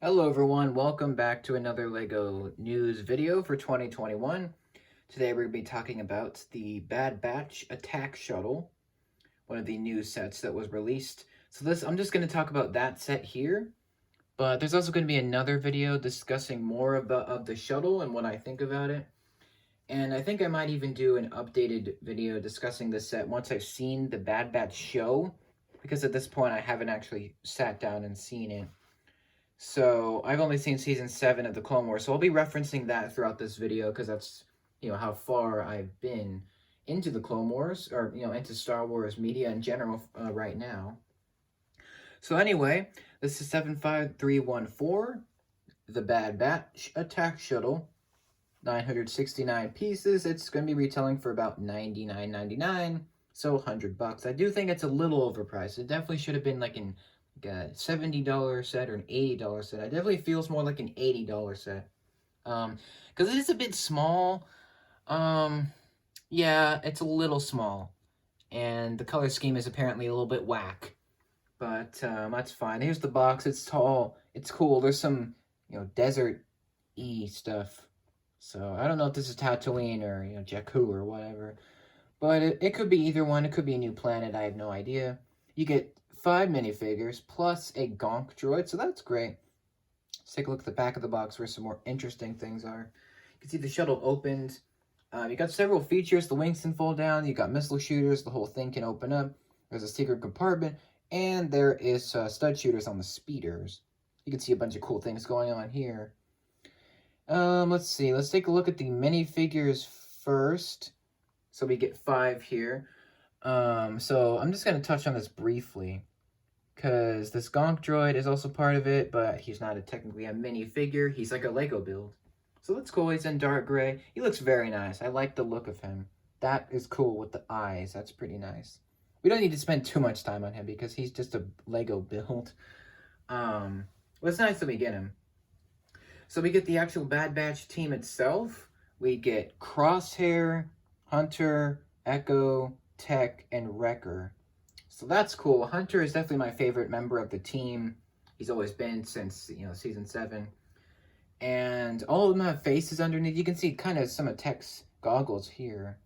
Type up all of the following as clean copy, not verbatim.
Hello everyone, welcome back to another LEGO news video for 2021. Today we're going to be talking about the Bad Batch Attack Shuttle, one of the new sets that was released. I'm just going to talk about that set here, but there's also going to be another video discussing more of the shuttle and what I think about it. And I think I might even do an updated video discussing the set once I've seen the Bad Batch show, because at this point I haven't actually sat down and seen it. So I've only seen season 7 of the Clone Wars, so I'll be referencing that throughout this video because that's how far I've been into the Clone Wars, or into Star Wars media in general right now. So anyway, this is 75314, the Bad Batch Attack Shuttle, 969 pieces. It's going to be retailing for about $99.99, so $100. I do think it's a little overpriced. It definitely should have been like a $70 set or an $80 set. It definitely feels more like an $80 set. Because it is a bit small. Yeah, it's a little small. And the color scheme is apparently a little bit whack. But that's fine. Here's the box. It's tall. It's cool. There's some, desert-y stuff. So I don't know if this is Tatooine or, Jakku or whatever. But it could be either one. It could be a new planet. I have no idea. You get 5 minifigures plus a gonk droid, so that's great. Let's take a look at the back of the box where some more interesting things are. You can see the shuttle opened. You got several features. The wings can fold down. You got missile shooters. The whole thing can open up. There's a secret compartment. And there is stud shooters on the speeders. You can see a bunch of cool things going on here. Let's see. Let's take a look at the minifigures first. So we get 5 here. So I'm just going to touch on this briefly, because this gonk droid is also part of it, but he's not technically a minifigure. He's like a Lego build. So that's cool. He's in dark gray. He looks very nice. I like the look of him. That is cool with the eyes. That's pretty nice. We don't need to spend too much time on him because he's just a Lego build. Well, it's nice that we get him. So we get the actual Bad Batch team itself. We get Crosshair, Hunter, Echo, Tech, and Wrecker. So that's cool. Hunter is definitely my favorite member of the team. He's always been since, season 7. And all of them have faces underneath. You can see kind of some of Tech's goggles here.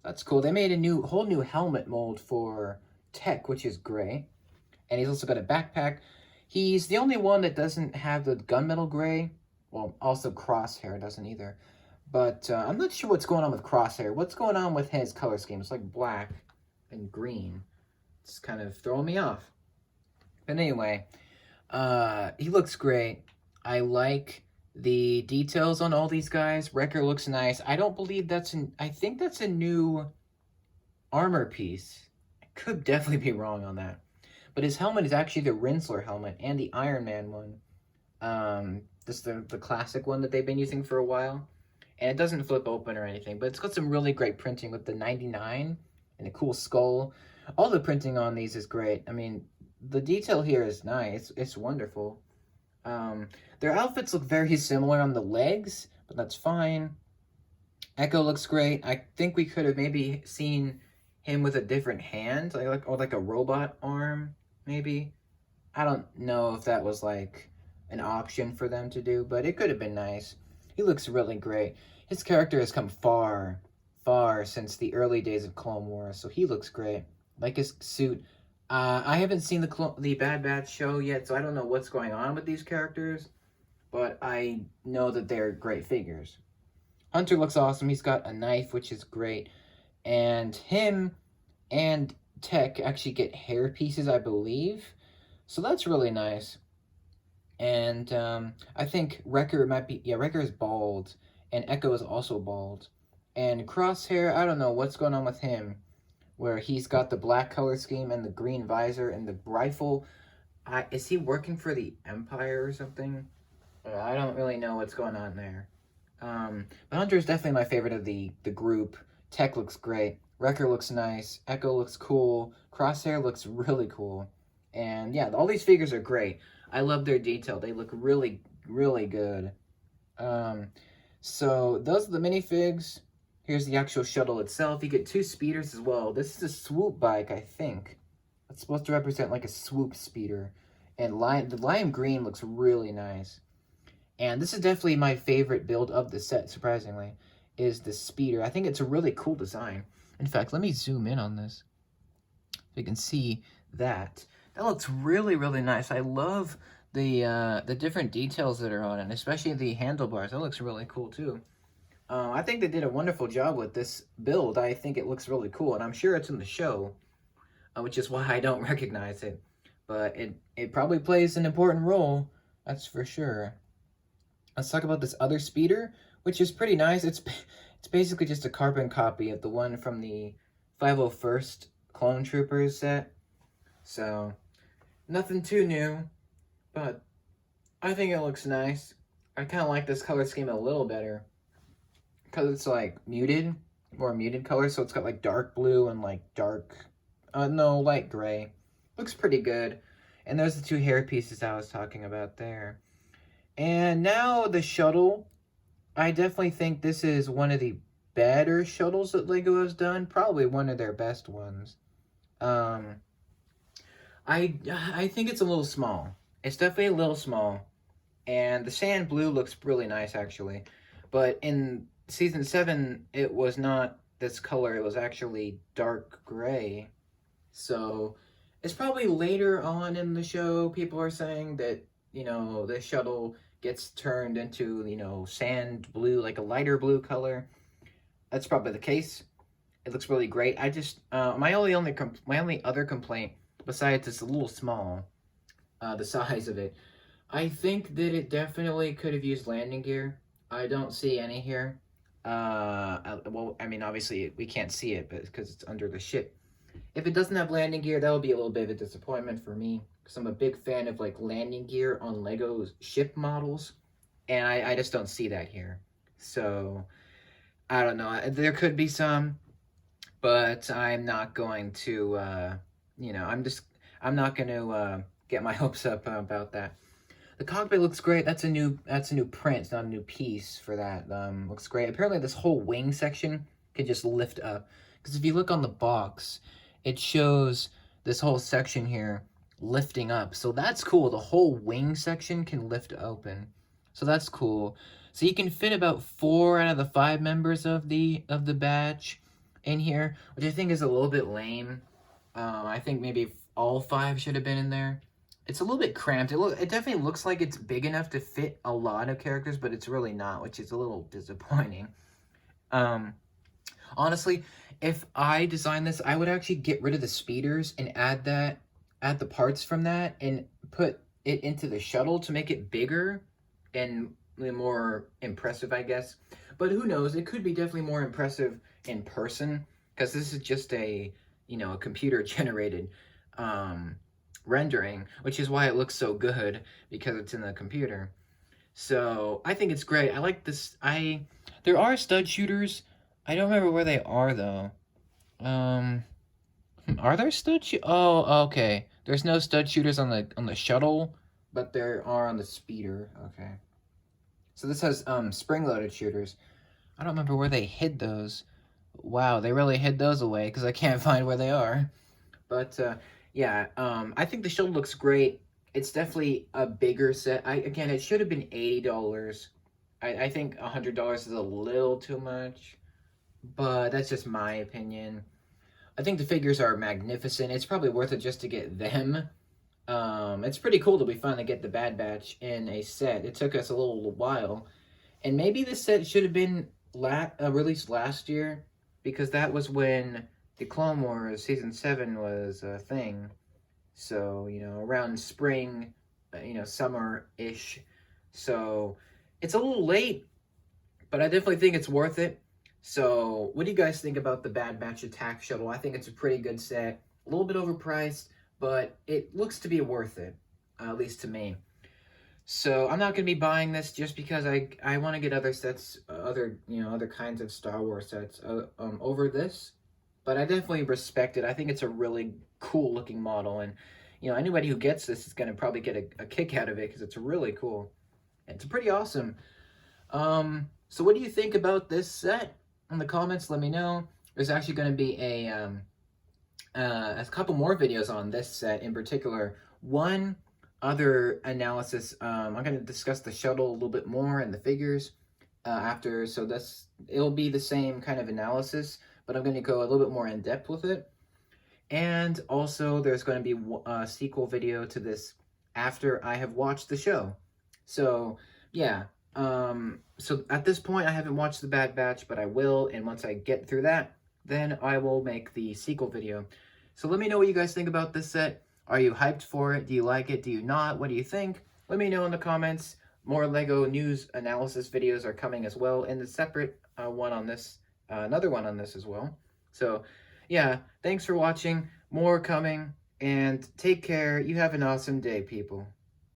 That's cool. They made a whole new helmet mold for Tech, which is great. And he's also got a backpack. He's the only one that doesn't have the gunmetal gray. Well, also Crosshair doesn't either. But I'm not sure what's going on with Crosshair. What's going on with his color scheme? It's like black and green. It's kind of throwing me off. But anyway, he looks great. I like the details on all these guys. Wrecker looks nice. I don't believe I think that's a new armor piece. I could definitely be wrong on that. But his helmet is actually the Rinsler helmet and the Iron Man one. This is the classic one that they've been using for a while. And it doesn't flip open or anything, but it's got some really great printing with the 99 and a cool skull. All the printing on these is great. I mean, the detail here is nice. It's wonderful. Their outfits look very similar on the legs, but that's fine. Echo looks great. I think we could have maybe seen him with a different hand, like a robot arm, maybe. I don't know if that was like an option for them to do, but it could have been nice. He looks really great. His character has come far, far since the early days of Clone Wars, so he looks great. Like his suit. I haven't seen the Bad Batch show yet, so I don't know what's going on with these characters, but I know that they're great figures. Hunter looks awesome. He's got a knife, which is great. And him and Tech actually get hair pieces, I believe. So that's really nice. And I think Wrecker Wrecker is bald, and Echo is also bald. And Crosshair, I don't know what's going on with him, where he's got the black color scheme and the green visor and the rifle. Is he working for the Empire or something? I don't really know what's going on there. But Hunter is definitely my favorite of the group. Tech looks great. Wrecker looks nice. Echo looks cool. Crosshair looks really cool. And yeah, all these figures are great. I love their detail. They look really, really good. So those are the minifigs. Here's the actual shuttle itself. You get 2 speeders as well. This is a swoop bike, I think. It's supposed to represent like a swoop speeder. And the lime green looks really nice. And this is definitely my favorite build of the set, surprisingly, is the speeder. I think it's a really cool design. In fact, let me zoom in on this so you can see that. That looks really, really nice. I love the different details that are on it, especially the handlebars. That looks really cool, too. I think they did a wonderful job with this build. I think it looks really cool, and I'm sure it's in the show, which is why I don't recognize it. But it probably plays an important role, that's for sure. Let's talk about this other speeder, which is pretty nice. It's basically just a carbon copy of the one from the 501st Clone Troopers set. So, nothing too new, but I think it looks nice. I kind of like this color scheme a little better because it's like muted, more muted color. So it's got like dark blue and like light gray. Looks pretty good. And there's the two hair pieces I was talking about there. And now the shuttle. I definitely think this is one of the better shuttles that LEGO has done. Probably one of their best ones. I think it's a little small. It's definitely a little small. And the sand blue looks really nice, actually. But in Season 7, it was not this color. It was actually dark gray. So, it's probably later on in the show, people are saying that, you know, the shuttle gets turned into, you know, sand blue, like a lighter blue color. That's probably the case. It looks really great. I just, my only other complaint, besides it's a little small, the size of it, I think that it definitely could have used landing gear. I don't see any here. Well, I mean, obviously we can't see it, but because it's under the ship. If it doesn't have landing gear, that would be a little bit of a disappointment for me, because I'm a big fan of like landing gear on Lego's ship models, and I just don't see that here. So I don't know. There could be some, but I'm not going to. You know, I'm not going to get my hopes up about that. The cockpit looks great. That's a new print. It's not a new piece for that. Looks great. Apparently, this whole wing section can just lift up. Because if you look on the box, it shows this whole section here lifting up. So that's cool. The whole wing section can lift open. So that's cool. So you can fit about 4 out of the 5 members of the batch in here, which I think is a little bit lame. I think maybe all 5 should have been in there. It's a little bit cramped. It definitely looks like it's big enough to fit a lot of characters, but it's really not, which is a little disappointing. Honestly, if I designed this, I would actually get rid of the speeders and add the parts from that and put it into the shuttle to make it bigger and more impressive, I guess. But who knows? It could be definitely more impressive in person, because this is just a computer generated rendering, which is why it looks so good, because it's in the computer. So I think it's great. I like this. There are stud shooters. I don't remember where they are though. Are there stud Oh, okay. There's no stud shooters on the shuttle, but there are on the speeder. Okay. So this has spring-loaded shooters. I don't remember where they hid those. Wow, they really hid those away, because I can't find where they are. But yeah, I think the shuttle looks great. It's definitely a bigger set. Again, it should have been $80. I think $100 is a little too much, but that's just my opinion. I think the figures are magnificent. It's probably worth it just to get them. It's pretty cool that we finally get the Bad Batch in a set. It took us a little while, and maybe this set should have been released last year, because that was when the Clone Wars Season 7 was a thing. So, around spring, summer-ish. So, it's a little late, but I definitely think it's worth it. So, what do you guys think about the Bad Batch Attack Shuttle? I think it's a pretty good set. A little bit overpriced, but it looks to be worth it, at least to me. So, I'm not going to be buying this just because I want to get other sets, other kinds of Star Wars sets over this. But I definitely respect it. I think it's a really cool looking model, and anybody who gets this is going to probably get a kick out of it, because it's really cool. It's pretty awesome. So what do you think about this set? In the comments, let me know. There's actually going to be a couple more videos on this set in particular. One other analysis. I'm going to discuss the shuttle a little bit more and the figures after. So it'll be the same kind of analysis, but I'm going to go a little bit more in depth with it. And also, there's going to be a sequel video to this after I have watched the show. So, yeah. So at this point, I haven't watched The Bad Batch, but I will. And once I get through that, then I will make the sequel video. So let me know what you guys think about this set. Are you hyped for it? Do you like it? Do you not? What do you think? Let me know in the comments. More LEGO news analysis videos are coming as well, and a separate one on this, another one on this as well. So, yeah, thanks for watching. More coming, and take care. You have an awesome day, people.